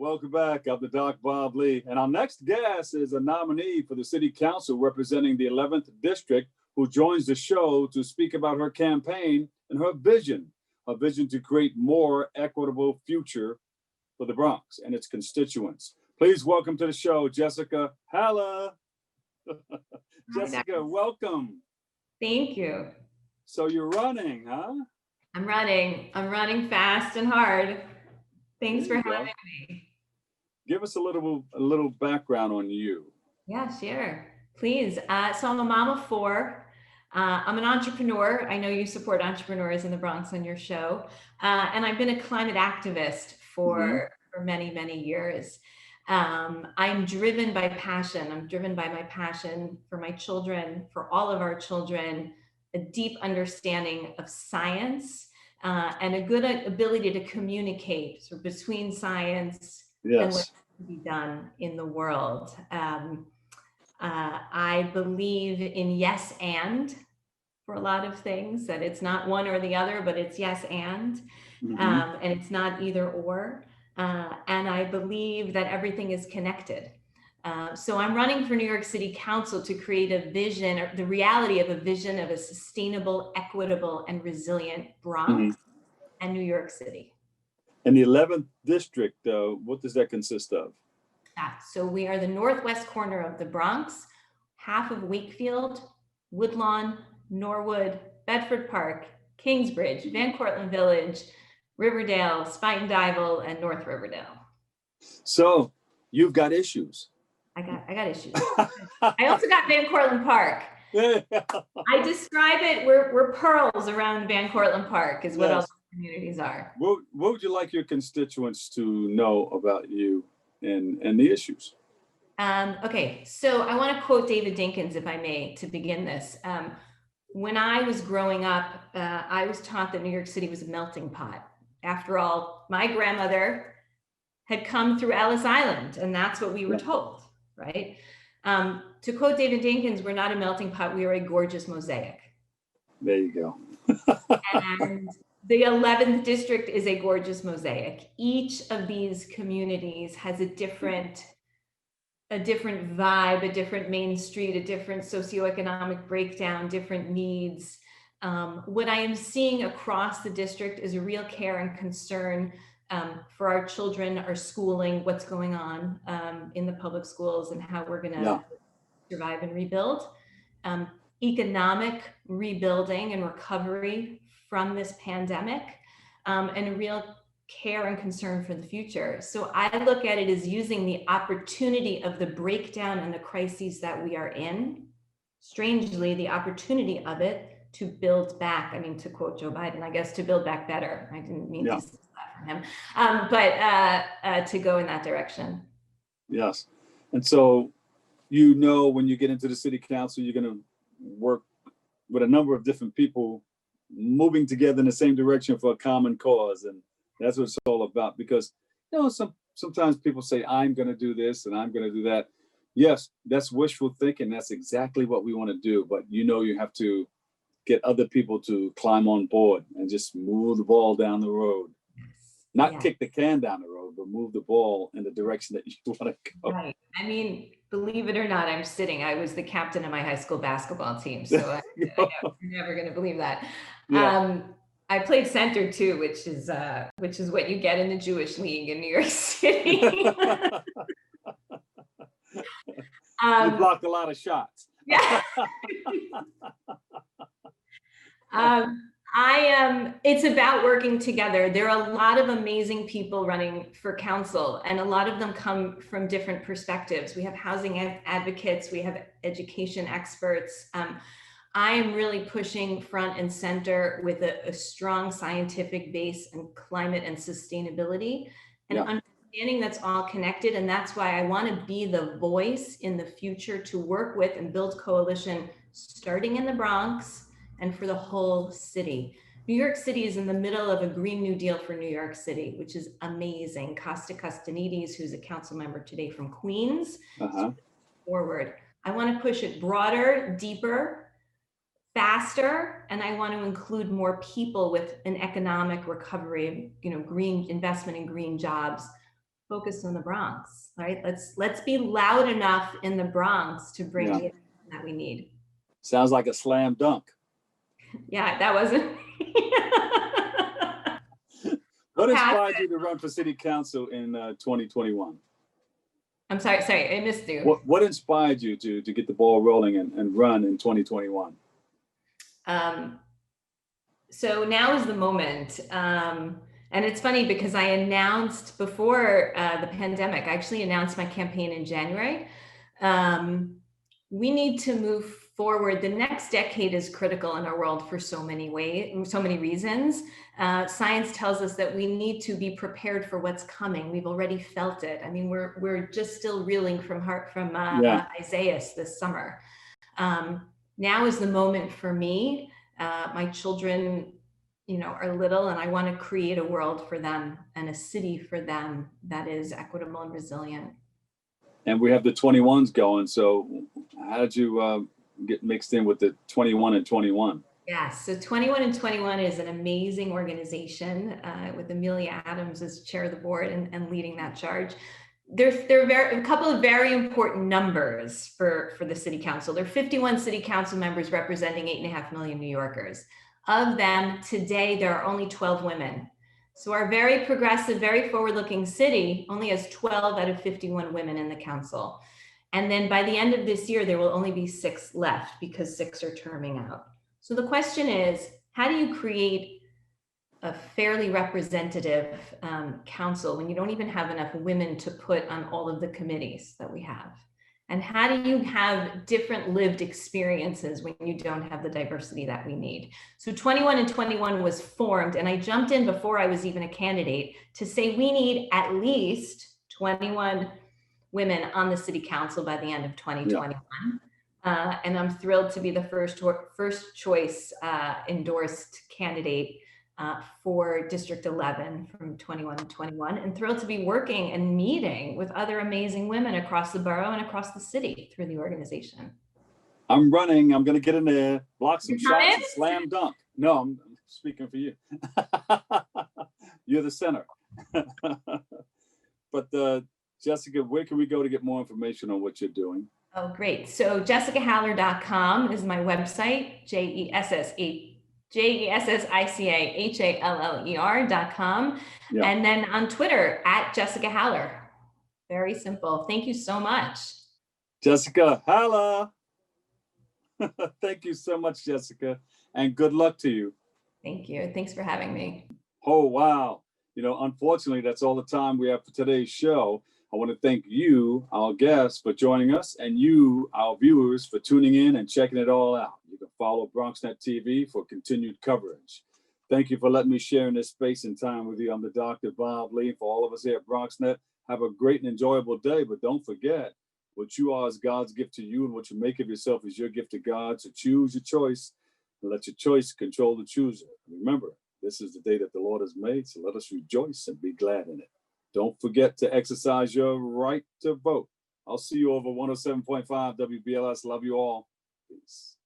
Welcome back. I'm the Doc Bob Lee. And our next guest is a nominee for the City Council representing the 11th District, who joins the show to speak about her campaign and her vision to create more equitable future for the Bronx and its constituents. Please welcome to the show, Jessica Halla. Jessica, welcome. Thank you. So you're running, huh? I'm running fast and hard. Thanks for having me. Give us a little background on you. Yeah, sure. Please. So I'm a mom of four. I'm an entrepreneur. I know you support entrepreneurs in the Bronx on your show. And I've been a climate activist for many, many years. I'm driven by passion. I'm driven by my passion for my children, for all of our children, a deep understanding of science, and a good ability to communicate sort of between science and what can be done in the world. I believe in yes and for a lot of things, that it's not one or the other, but it's yes and it's not either or. And I believe that everything is connected. So I'm running for New York City Council to create a vision, or the reality of a vision of a sustainable, equitable, and resilient Bronx and New York City. And the 11th District, what does that consist of? So we are the northwest corner of the Bronx, half of Wakefield, Woodlawn, Norwood, Bedford Park, Kingsbridge, Van Cortlandt Village, Riverdale, Spuyten Duyvil, and North Riverdale. So you've got issues. I got issues. I also got Van Cortlandt Park. I describe it, we're pearls around Van Cortlandt Park is what all the communities are. What would you like your constituents to know about you and the issues? Okay, so I want to quote David Dinkins, if I may, to begin this. When I was growing up, I was taught that New York City was a melting pot. After all, my grandmother had come through Ellis Island, and that's what we were told, right? To quote David Dinkins, we're not a melting pot, we are a gorgeous mosaic. There you go. And the 11th District is a gorgeous mosaic. Each of these communities has a different vibe, a different main street, a different socioeconomic breakdown, different needs. What I am seeing across the district is a real care and concern for our children, our schooling, what's going on in the public schools and how we're gonna survive and rebuild. Economic rebuilding and recovery from this pandemic, and a real care and concern for the future. So I look at it as using the opportunity of the breakdown and the crises that we are in, strangely, the opportunity of it to build back. I mean, to quote Joe Biden, I guess, to build back better. I didn't mean to say that from him, but to go in that direction. Yes. And so, you know, when you get into the city council, you're going to work with a number of different people moving together in the same direction for a common cause. And that's what it's all about, because, you know, sometimes people say, I'm going to do this and I'm going to do that. Yes, that's wishful thinking. That's exactly what we want to do. But, you know, you have to get other people to climb on board and just move the ball down the road. Not kick the can down the road, but move the ball in the direction that you want to go. Right. I mean, believe it or not, I was the captain of my high school basketball team. So I know, you're never going to believe that. Yeah. I played center too, which is what you get in the Jewish League in New York City. You blocked a lot of shots. Yeah. It's about working together. There are a lot of amazing people running for council, and a lot of them come from different perspectives. We have housing advocates, we have education experts. I am really pushing front and center with a strong scientific base and climate and sustainability and understanding that's all connected. And that's why I want to be the voice in the future to work with and build coalition starting in the Bronx and for the whole city. New York City is in the middle of a Green New Deal for New York City, which is amazing. Costa Costanides, who's a council member today from Queens, forward. I want to push it broader, deeper, faster, and I want to include more people with an economic recovery, you know, green investment in green jobs focus on the Bronx, right? Let's be loud enough in the Bronx to bring the attention that we need. Sounds like a slam dunk. Yeah, that wasn't. What inspired you to run for city council in 2021? I'm sorry, I missed you. What inspired you to get the ball rolling and run in 2021? So now is the moment. And it's funny because I announced before the pandemic, I actually announced my campaign in January. We need to move forward. The next decade is critical in our world for so many ways, so many reasons. Science tells us that we need to be prepared for what's coming. We've already felt it. I mean, we're just still reeling from Isaiah this summer. Now is the moment for me. My children, are little, and I want to create a world for them and a city for them that is equitable and resilient. And we have the 21s going. So how did you get mixed in with the 21 and 21? Yeah, so 21 and 21 is an amazing organization with Amelia Adams as chair of the board and leading that charge. There are a couple of very important numbers for the city council. There are 51 city council members representing 8.5 million New Yorkers. Of them, today, there are only 12 women. So our very progressive, very forward-looking city only has 12 out of 51 women in the council. And then by the end of this year, there will only be 6 left because 6 are terming out. So the question is, how do you create a fairly representative council when you don't even have enough women to put on all of the committees that we have? And how do you have different lived experiences when you don't have the diversity that we need? So 21 and 21 was formed, and I jumped in before I was even a candidate to say we need at least 21 women on the city council by the end of 2021. Yeah. And I'm thrilled to be the first choice endorsed candidate for District 11 from 21 to 21, and thrilled to be working and meeting with other amazing women across the borough and across the city through the organization. I'm running. I'm going to get in there, block some shots, and slam dunk. No, I'm speaking for you. You're the center. But Jessica, where can we go to get more information on what you're doing? Oh, great. So jessicahaller.com is my website, JESSICAHALLER.com. Yeah. And then on Twitter @Jessica Haller. Very simple. Thank you so much. Jessica Haller. Thank you so much, Jessica. And good luck to you. Thank you. Thanks for having me. Oh, wow. Unfortunately, that's all the time we have for today's show. I want to thank you, our guests, for joining us, and you, our viewers, for tuning in and checking it all out. You can follow BronxNet TV for continued coverage. Thank you for letting me share in this space and time with you. I'm the Dr. Bob Lee. For all of us here at BronxNet, have a great and enjoyable day, but don't forget, what you are is God's gift to you, and what you make of yourself is your gift to God. So choose your choice and let your choice control the chooser. Remember, this is the day that the Lord has made, so let us rejoice and be glad in it. Don't forget to exercise your right to vote. I'll see you over 107.5 WBLS. Love you all. Peace.